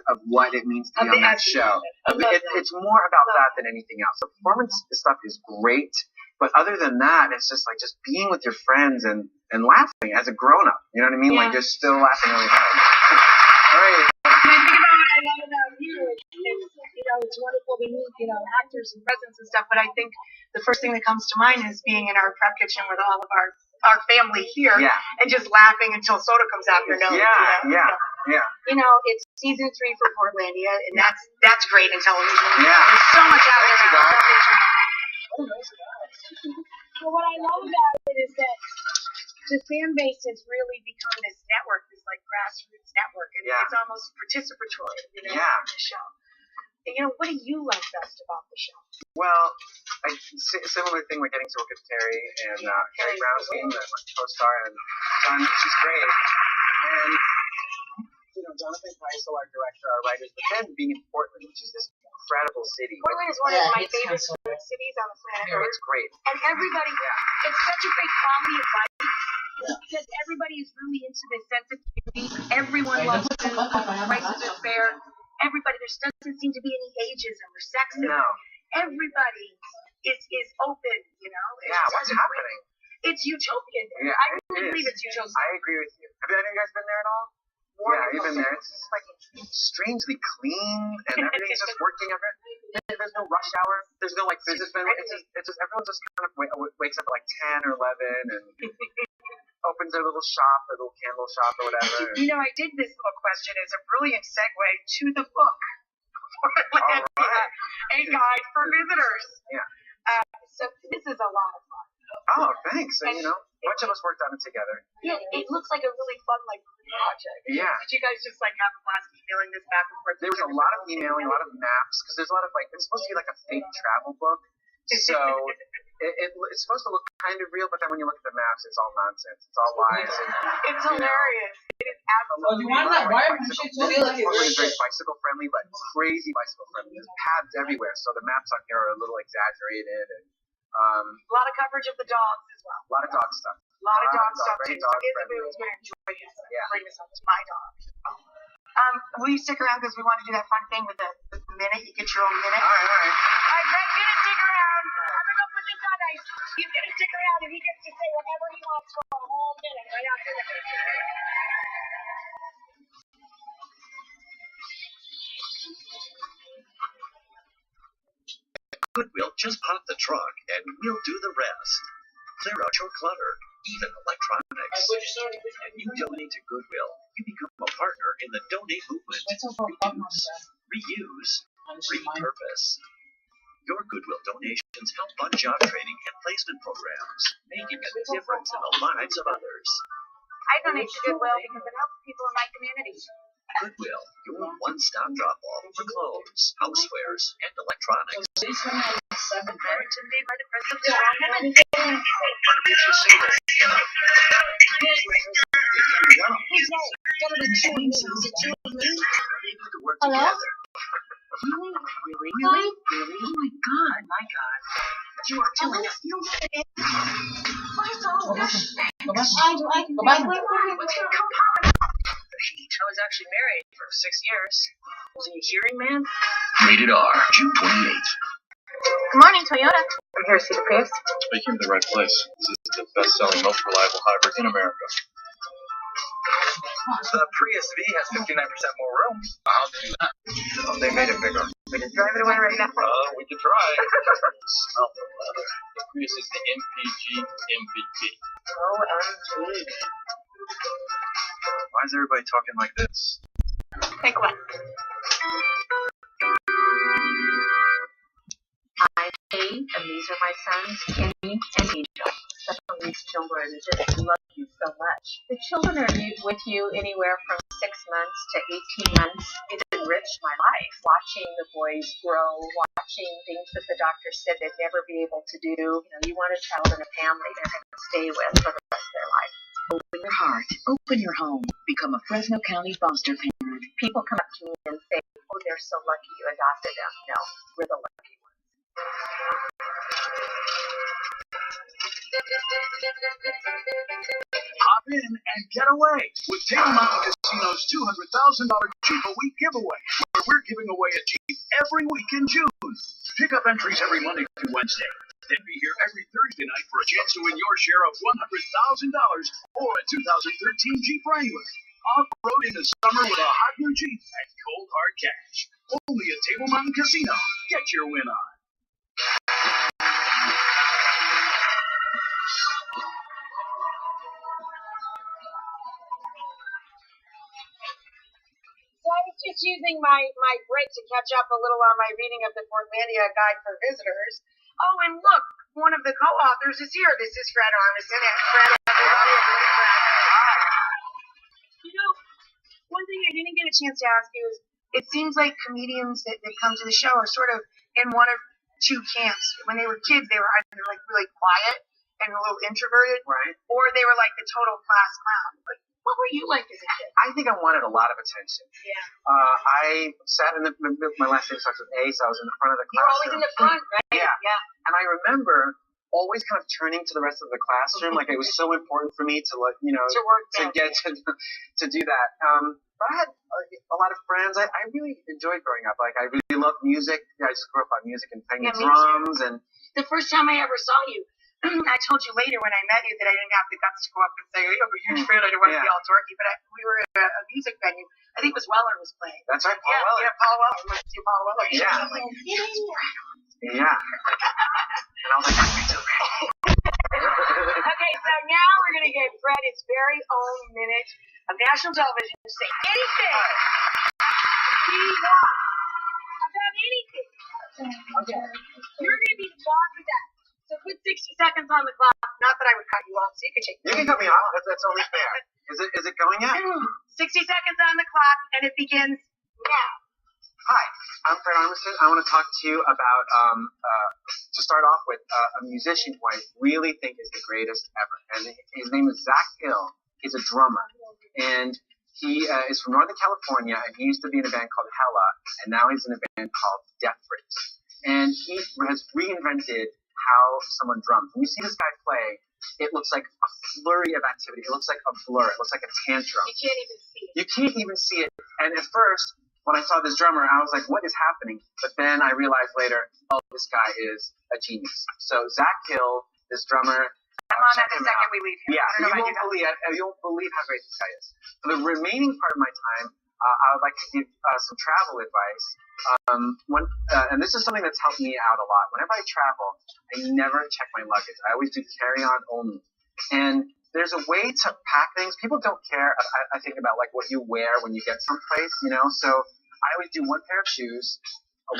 of what it means to be on that show. It's more about that than anything else. The performance stuff is great, but other than that, it's just like just being with your friends and laughing as a grown up. You know what I mean? Like just still laughing really hard. All right. I love about you is, it's wonderful to meet, actors and presents and stuff, but I think the first thing that comes to mind is being in our prep kitchen with all of our family here and just laughing until soda comes out your nose. Yeah. It's season 3 for Portlandia, and that's great in television. Yeah. There's so much out there. Well, what I love about it is that the fan base has really become this network, this like grassroots network, and it's almost participatory, in the show. And, what do you like best about the show? Well, similar thing with getting to work with Terry and Carrie Brownstein, the co-star, and John, she's great. And Jonathan Kreisel, our director, our writers, but then being in Portland, which is this incredible city. Portland is one of my favorite cities on the planet Earth. It's great. And everybody, it's such a great quality of life because everybody is really into this sense of community. Everyone loves food. Prices are fair. Everybody, there doesn't seem to be any ageism or sexism. No. Everybody is open, What's happening? It's utopian. Yeah, I really believe it's utopian. I agree with you. Have you guys been there at all? Yeah, you've been there. It's just like strangely clean, and everything's just working. There's no rush hour. There's no businessmen. It's just everyone just kind of wakes up at like 10 or 11 and opens their little shop, their little candle shop or whatever. I did this little question as a brilliant segue to the book. All right. A guide for visitors. Yeah. So this is a lot of fun. Oh, thanks. And, a bunch of us worked on it together. Yeah, it looks like a really fun project. Yeah. Did you guys just have a blast emailing this back and forth? There was a lot of emailing, a lot of maps, because there's a lot of it's supposed to be like a fake travel book. So it's supposed to look kind of real, but then when you look at the maps, it's all nonsense. It's all lies. And, it's hilarious. It is absolutely Portland is very bicycle friendly, but crazy bicycle friendly. There's paths everywhere, so the maps on here are a little exaggerated. And a lot of coverage of the dogs as well. A lot of dog stuff. A lot of dog stuff too. Isabel was going to enjoy bring this up to my dog. Will you stick around because we want to do that fun thing with the minute? You get your own minute. All right. Greg's gonna stick around. I'm gonna go put this on ice. He's gonna stick around and he gets to say whatever he wants for a whole minute right after this. Goodwill, just park the truck and we'll do the rest. Clear out your clutter, even electronics. And you donate to Goodwill, you become a partner in the donate movement. Reuse, repurpose. Your Goodwill donations help fund job training and placement programs, making a difference in the lives of others. I donate to Goodwill because it helps people in my community. Goodwill, your one-stop drop-off for clothes, housewares, and electronics. Barrington Day by the President of Strong Women. Hello? Really? Oh my God. You are telling us you What's all this? Go back. What's your compound? I was actually married for 6 years. Was he a hearing man? Rated R, June 28th. Good morning, Toyota. I'm here to see the Prius. You came to the right place. This is the best-selling, most reliable hybrid in America. The Prius V has 59% more room. How do you do that? They made it bigger. We can drive it away right now. We could try. Smell the leather. The Prius is the MPG MVP. OMG. Why is everybody talking like this? Pick one. I'm Kate, and these are my sons, Kenny and Angel. Some of these children just love you so much. The children are with you anywhere from 6 months to 18 months. It enriched my life, watching the boys grow, watching things that the doctor said they'd never be able to do. You want a child in a family they're going to stay with for the rest of their life. Open your heart. Open your home. Become a Fresno County foster parent. People come up to me and say, oh, they're so lucky you adopted them. No, we're the lucky ones. Hop in and get away with Table Mountain Casino's $200,000 Jeep a Week giveaway, where we're giving away a Jeep every week in June. Pick up entries every Monday through Wednesday. Then be here every Thursday night for a chance to win your share of $100,000 or a 2013 Jeep Wrangler. Off-road in the summer with a hot new Jeep and cold hard cash. Only at Table Mountain Casino. Get your win on. So I was just using my break to catch up a little on my reading of the Portlandia Guide for Visitors. Oh, and look, one of the co-authors is here. This is Fred Armisen. And Fred, everybody, Fred. You know, one thing I didn't get a chance to ask you is, it seems like comedians that come to the show are sort of in one of two camps. When they were kids, they were either like really quiet and a little introverted, right, or they were like the total class clown. But what were you like as a kid? I think I wanted a lot of attention. Yeah. I sat in my last name starts with A, so I was in the front of the class. You were always in the front, right? Yeah. Yeah. And I remember always kind of turning to the rest of the classroom, like it was so important for me to get to do that. But I had a lot of friends. I really enjoyed growing up. Like I really loved music. I just grew up on music and playing the drums. And the first time I ever saw you, I told you later when I met you that I didn't have the guts to go up and say, "Oh, I'm a huge fan. I didn't want to be all dorky." But we were at a music venue. I think it was Weller was playing. That's right, Paul Weller. Yeah, Paul Weller. I see Paul Weller. Yeah. And I was like, "Me too." Okay, so now we're going to give Fred his very own minute of national television to say anything he wants about anything. Okay. You're going to be the boss of that. So put 60 seconds on the clock. Not that I would cut you off, so you can take. You can cut me off. That's only fair. Is it going yet? 60 seconds on the clock, and it begins now. Hi, I'm Fred Armisen. I want to talk to you about, to start off with, a musician who I really think is the greatest ever. And his name is Zach Hill. He's a drummer. And he is from Northern California, and he used to be in a band called Hella, and now he's in a band called Death Grips. And he has reinvented how someone drums. When you see this guy play, it looks like a flurry of activity. It looks like a blur. It looks like a tantrum. You can't even see it. You can't even see it. And at first, when I saw this drummer, I was like, what is happening? But then I realized later, oh, this guy is a genius. So Zach Hill, this drummer. I'm on that the second we leave here. Yeah, you won't believe how great this guy is. For the remaining part of my time, I would like to give some travel advice. And this is something that's helped me out a lot. Whenever I travel, I never check my luggage. I always do carry-on only. And there's a way to pack things. People don't care, I think, about like what you wear when you get someplace, you know? So I always do one pair of shoes,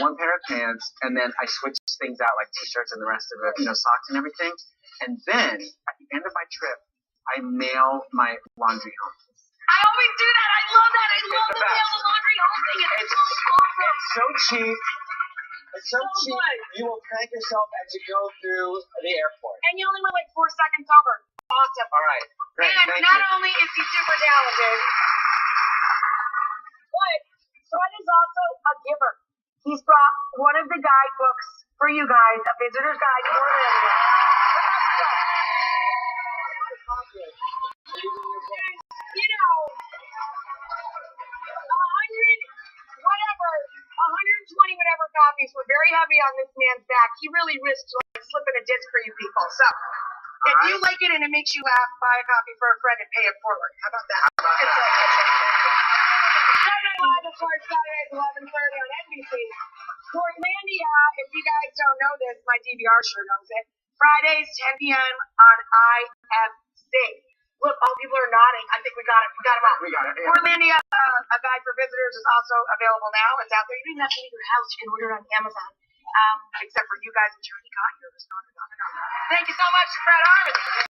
one pair of pants, and then I switch things out like t-shirts and the rest of it, socks and everything. And then at the end of my trip, I mail my laundry home. I always do that. I love that. I love the mail the laundry home thing. It's so awesome. It's so cheap. It's so cheap. Good. You will crank yourself as you go through the airport. And you only went like 4 seconds over. Awesome. All right. Great. And Thank not you. only is he super talented, but Fred is also a giver. He's brought one of the guidebooks for you guys, a visitor's guide to Orlando. You know, 120 whatever copies were very heavy on this man's back. He really risked like slipping a disc for you people. So, if you like it and it makes you laugh, buy a copy for a friend and pay it forward. How about that? Saturday Night Live, of course, Saturday at 11:30 on NBC. Portlandia, if you guys don't know this, my DVR sure knows it. Fridays, 10 p.m. on IFC. Look, all people are nodding. I think we got it. We got them all. We got it. Yeah. Portlandia, a guide for visitors, is also available now. It's out there. You don't even have to leave your house. You can order it on Amazon. Except for you guys, which already got yours. Thank you so much to Fred Armisen.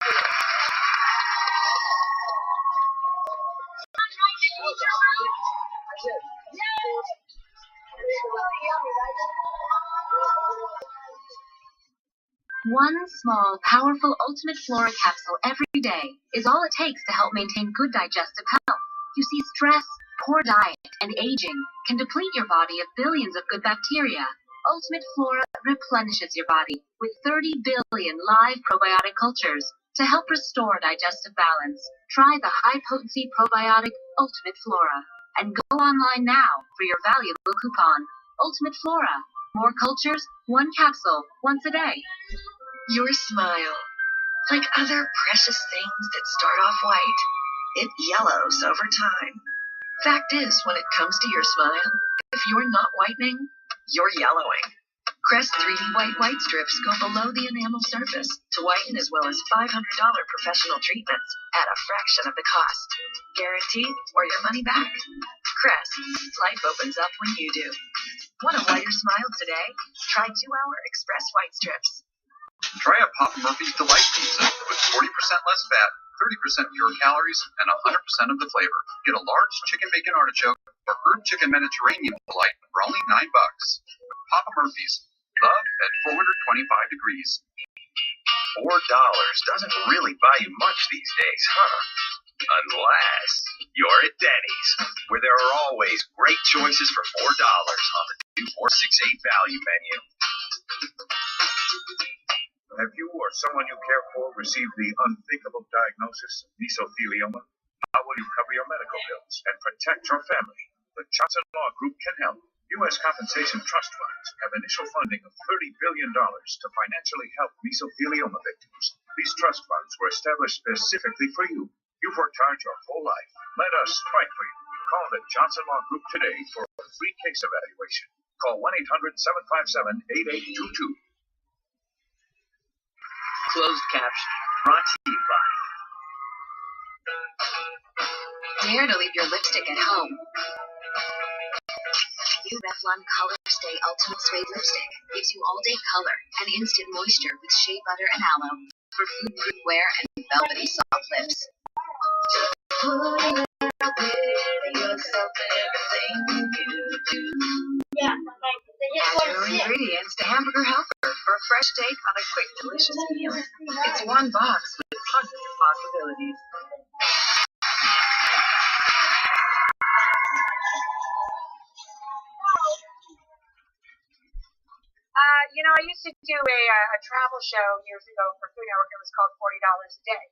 One small, powerful Ultimate Flora capsule every day is all it takes to help maintain good digestive health. You see, stress, poor diet, and aging can deplete your body of billions of good bacteria. Ultimate Flora replenishes your body with 30 billion live probiotic cultures to help restore digestive balance. Try the high-potency probiotic Ultimate Flora. And go online now for your valuable coupon. Ultimate Flora. More cultures, one capsule, once a day. Your smile, like other precious things that start off white, it yellows over time. Fact is, when it comes to your smile, if you're not whitening, you're yellowing. Crest 3D White Strips go below the enamel surface to whiten as well as $500 professional treatments at a fraction of the cost. Guaranteed or your money back. Crest, life opens up when you do. Want a whiter smile today? Try 2-hour Express White Strips. Try a Papa Murphy's Delight Pizza with 40% less fat, 30% fewer calories, and 100% of the flavor. Get a large chicken bacon artichoke or herb chicken Mediterranean delight for only $9. Papa Murphy's. Love at 425 degrees. $4 doesn't really buy you much these days, huh? Unless you're at Denny's, where there are always great choices for $4 on the 2468 value menu. Have you or someone you care for received the unthinkable diagnosis of mesothelioma? How will you cover your medical bills and protect your family? The Johnson Law Group can help. U.S. compensation trust funds have initial funding of $30 billion to financially help mesothelioma victims. These trust funds were established specifically for you. You've worked hard your whole life. Let us fight for you. Call the Johnson Law Group today for a free case evaluation. Call 1-800-757-8822. Closed caption brought to you by. Dare to leave your lipstick at home. New Revlon Color Stay Ultimate Suede Lipstick gives you all-day color and instant moisture with shea butter and aloe for food-proof wear and velvety soft lips. Add your ingredients to Hamburger Helper for a fresh take on a quick, delicious meal. It's one box with tons of possibilities. I used to do a travel show years ago for Food Network. It was called $40 a Day.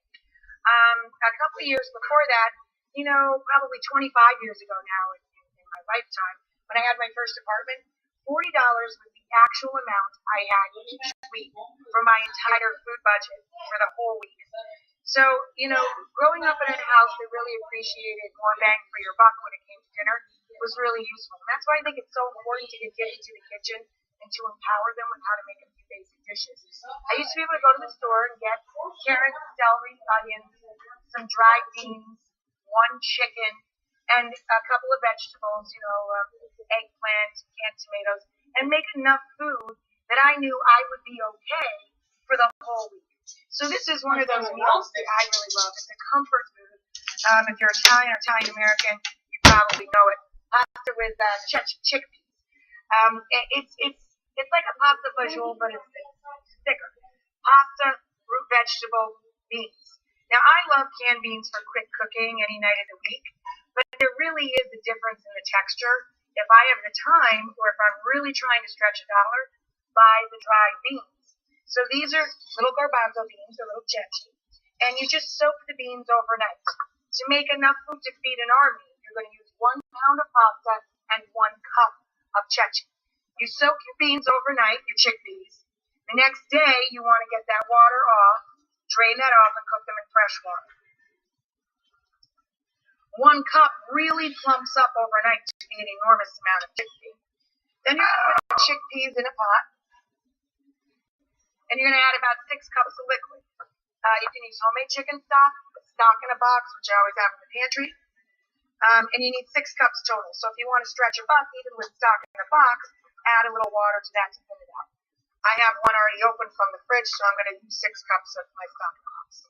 A couple of years before that, probably 25 years ago now in my lifetime, when I had my first apartment, $40 was the actual amount I had each week for my entire food budget for the whole week. So, growing up in a house that really appreciated more bang for your buck when it came to dinner was really useful. And that's why I think it's so important to get kids into the kitchen and to empower them with how to make a few basic dishes. I used to be able to go to the store and get carrots, celery, onions, some dried beans, one chicken, and a couple of vegetables, eggplant, canned tomatoes, and make enough food that I knew I would be okay for the whole week. So this is one of those meals that I really love. It's a comfort food. If you're Italian or Italian-American, you probably know it. Pasta with chickpeas. It's like a pasta fagioli, but it's thicker. Pasta, root vegetable, beans. Now, I love canned beans for quick cooking any night of the week, but there really is a difference in the texture. If I have the time, or if I'm really trying to stretch $1, buy the dried beans. So these are little garbanzo beans, they're little ceci, and you just soak the beans overnight. To make enough food to feed an army, you're going to use 1 pound of pasta and 1 cup of ceci. You soak your beans overnight, your chickpeas. The next day, you want to get that water off, drain that off, and cook them in fresh water. 1 cup really plumps up overnight to be an enormous amount of chickpea. Then you're going to put the chickpeas in a pot, and you're going to add about 6 cups of liquid. You can use homemade chicken stock in a box, which I always have in the pantry, and you need 6 cups total. So if you want to stretch a buck, even with stock in a box, add a little water to that to thin it out. I have one already open from the fridge, so I'm going to use 6 cups of my stock box.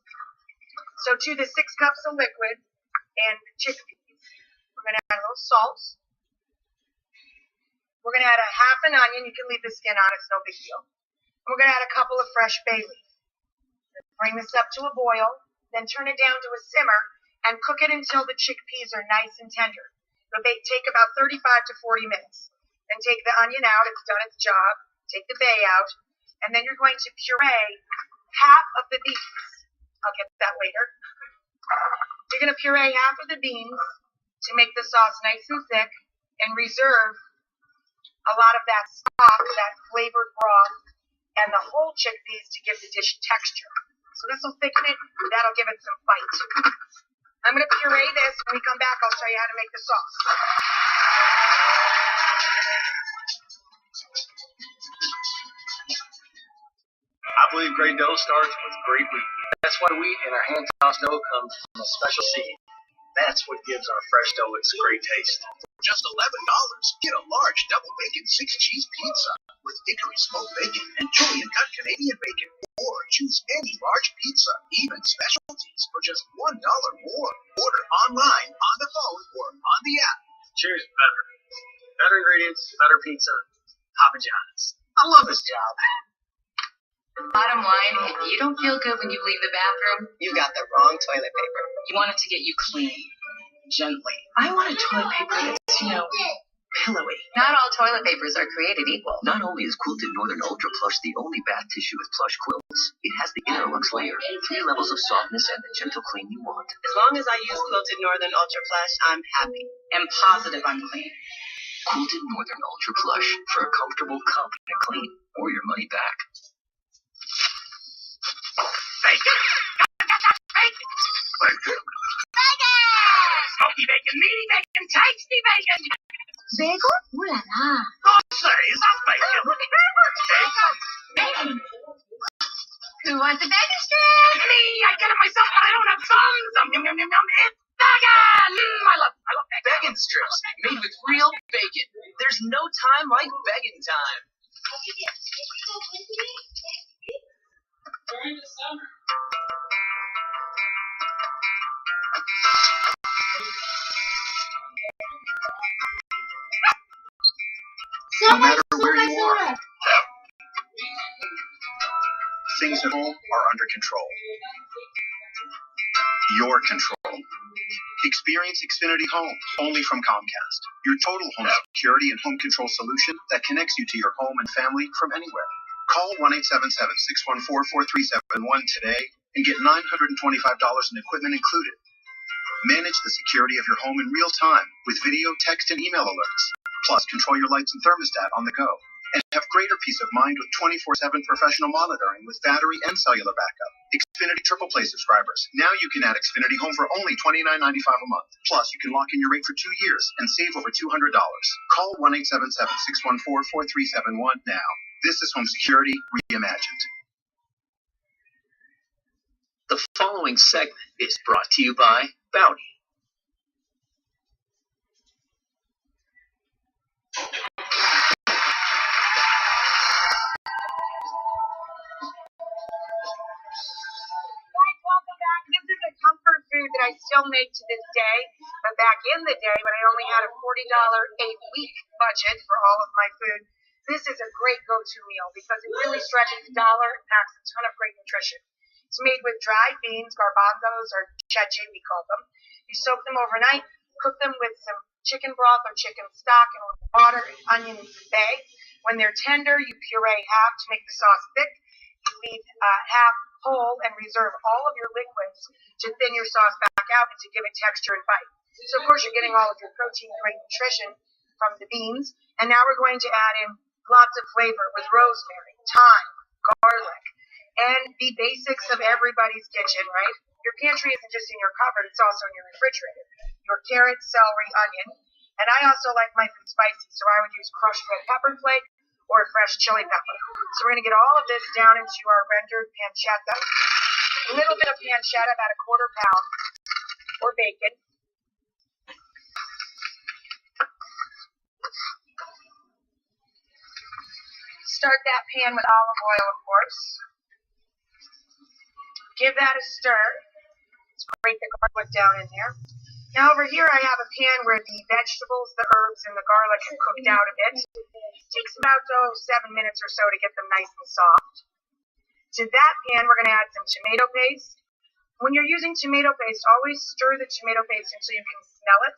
So to the 6 cups of liquid and the chickpeas, we're going to add a little salt. We're going to add a half an onion. You can leave the skin on, it's no big deal. We're going to add a couple of fresh bay leaves. Bring this up to a boil, then turn it down to a simmer and cook it until the chickpeas are nice and tender. It'll take about 35 to 40 minutes. Then take the onion out, it's done its job. Take the bay out, and then you're going to puree half of the beans. I'll get to that later. You're going to puree half of the beans to make the sauce nice and thick and reserve a lot of that stock, that flavored broth, and the whole chickpeas to give the dish texture. So this will thicken it, that'll give it some bite. I'm going to puree this. When we come back, I'll show you how to make the sauce. I believe great dough starts with great wheat. That's why wheat in our hand-tossed dough comes from a special seed. That's what gives our fresh dough its great taste. For just $11, get a large double bacon 6-cheese pizza with hickory smoked bacon and Julian cut Canadian bacon. Or choose any large pizza, even specialties, for just $1 more. Order online, on the phone, or on the app. Cheers, better. Better ingredients, better pizza. Papa John's. I love this job. Bottom line, if you don't feel good when you leave the bathroom, You got the wrong toilet paper. you want it to get you clean, gently. I want a toilet paper that's, pillowy. Not all toilet papers are created equal. Not only is Quilted Northern Ultra Plush the only bath tissue with plush quilts, it has the Interlux layer, 3 levels of softness, and the gentle clean you want. As long as I use Quilted Northern Ultra Plush, I'm happy. And positive I'm clean. Quilted Northern Ultra Plush for a comfortable, confident clean, or your money back. Bacon! Bacon! Bacon! Smoky bacon, meaty bacon, tasty bacon! Bagel? Ooh la la. I say, is that bacon? Bacon! Who wants a bacon strip? Me! I get it myself, but I don't have thumbs! Yum, yum, yum, yum. It's bacon! I love bacon. Bacon strips, made with real bacon. There's no time like bacon time. During the summer. No matter where you are, things at home are under control. Your control. Experience Xfinity Home, only from Comcast. Your total home security and home control solution that connects you to your home and family from anywhere. Call 1-877-614-4371 today and get $925 in equipment included. Manage the security of your home in real time with video, text, and email alerts. Plus, control your lights and thermostat on the go. And have greater peace of mind with 24/7 professional monitoring with battery and cellular backup. Xfinity Triple Play subscribers. Now you can add Xfinity Home for only $29.95 a month. Plus, you can lock in your rate for 2 years and save over $200. Call 1-877-614-4371 now. This is home security reimagined. The following segment is brought to you by Bounty. Comfort food that I still make to this day, but back in the day when I only had a $40 a week budget for all of my food, this is a great go-to meal because it really stretches the dollar and packs a ton of great nutrition. It's made with dried beans, garbanzos, or cheche we call them. You soak them overnight, cook them with some chicken broth or chicken stock and water, onions, and bay. When they're tender, you puree half to make the sauce thick. You leave half whole and reserve all of your liquids to thin your sauce back out and to give it texture and bite. So, of course, you're getting all of your protein and great nutrition from the beans. And now we're going to add in lots of flavor with rosemary, thyme, garlic, and the basics of everybody's kitchen, right? Your pantry isn't just in your cupboard, it's also in your refrigerator. Your carrots, celery, onion. And I also like my food spicy, so I would use crushed red pepper flake or fresh chili pepper. So we're going to get all of this down into our rendered pancetta. A little bit of pancetta, about a quarter pound, or bacon. Start that pan with olive oil, of course. Give that a stir. Let's grate the garlic down in there. Now over here I have a pan where the vegetables, the herbs, and the garlic are cooked out a bit. It takes about 7 minutes or so to get them nice and soft. To that pan we're going to add some tomato paste. When you're using tomato paste, always stir the tomato paste until you can smell it.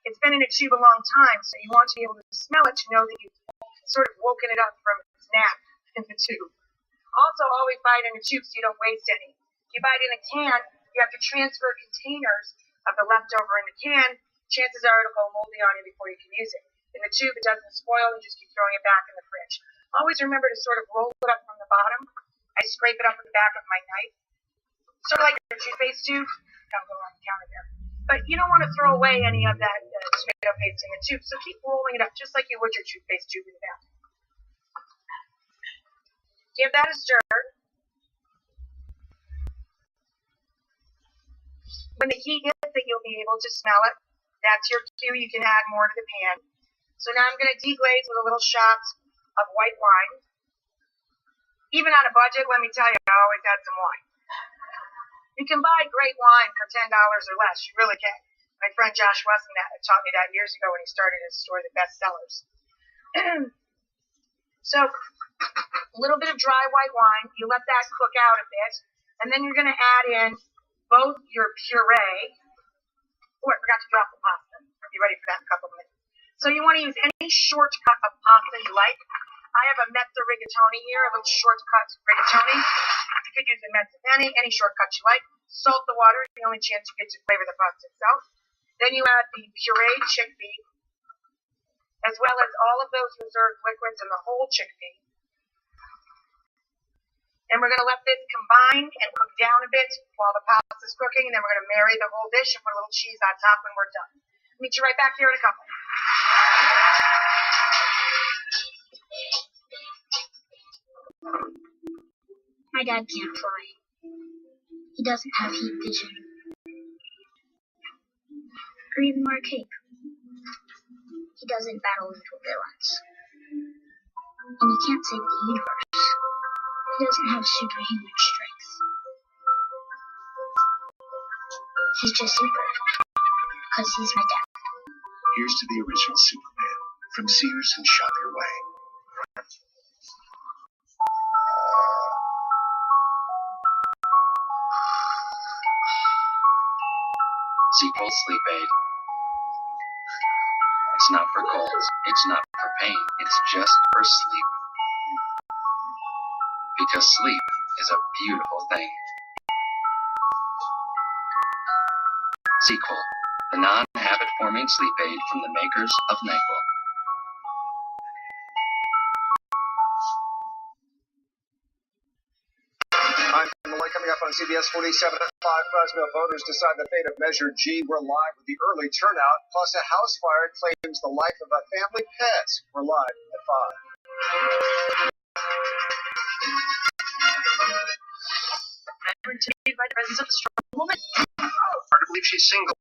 It's been in a tube a long time, so you want to be able to smell it to know that you've sort of woken it up from its nap in the tube. Also, always buy it in a tube so you don't waste any. If you buy it in a can, you have to transfer containers of the leftover in the can chances are it'll go moldy on you before you can use it. In the tube, it doesn't spoil, and you just keep throwing it back in the fridge. Always remember to sort of roll it up from the bottom. I scrape it up with the back of my knife. Sort of like your toothpaste tube. That'll go on the counter there. But you don't want to throw away any of that tomato paste in the tube, so keep rolling it up just like you would your toothpaste tube in the bathroom. Give that a stir. When the heat hits it, you'll be able to smell it. That's your cue. You can add more to the pan. So now I'm going to deglaze with a little shot of white wine. Even on a budget, let me tell you, I always add some wine. You can buy great wine for $10 or less. You really can. My friend Josh Wesson taught me that years ago when he started his store, The Best Sellers. So, a little bit of dry white wine. You let that cook out a bit. And then you're going to add in both your puree. Oh, I forgot to drop the pasta. I'll be ready for that in a couple of minutes. So you want to use any shortcut of pasta you like. I have a mezza rigatoni here, a little shortcut rigatoni. You could use a mezzapenne, any shortcut you like. Salt the water, the only chance you get to flavor the pasta itself. Then you add the pureed chickpea, as well as all of those reserved liquids and the whole chickpea. And we're going to let this combine and cook down a bit while the pasta's cooking, and then we're going to marry the whole dish and put a little cheese on top when we're done. Meet you right back here in a couple. My dad can't fly. He doesn't have heat vision. Or even wear a cape. He doesn't battle evil villains. And he can't save the universe. He doesn't have superhuman strength. He's just super. Because he's my dad. Here's to the original Superman. From Sears and Shop Your Way. Sequel Sleep Aid. It's not for colds, it's not for pain, it's just for sleep. Because sleep is a beautiful thing. Sequel, the non-habit-forming sleep aid from the makers of NyQuil. I'm coming up on CBS 47 at 5. Fresno voters decide the fate of Measure G. We're live with the early turnout. Plus, a house fire claims the life of a family pet. We're live at 5. Remember to be by the presence of a strong woman. Hard to believe she's single.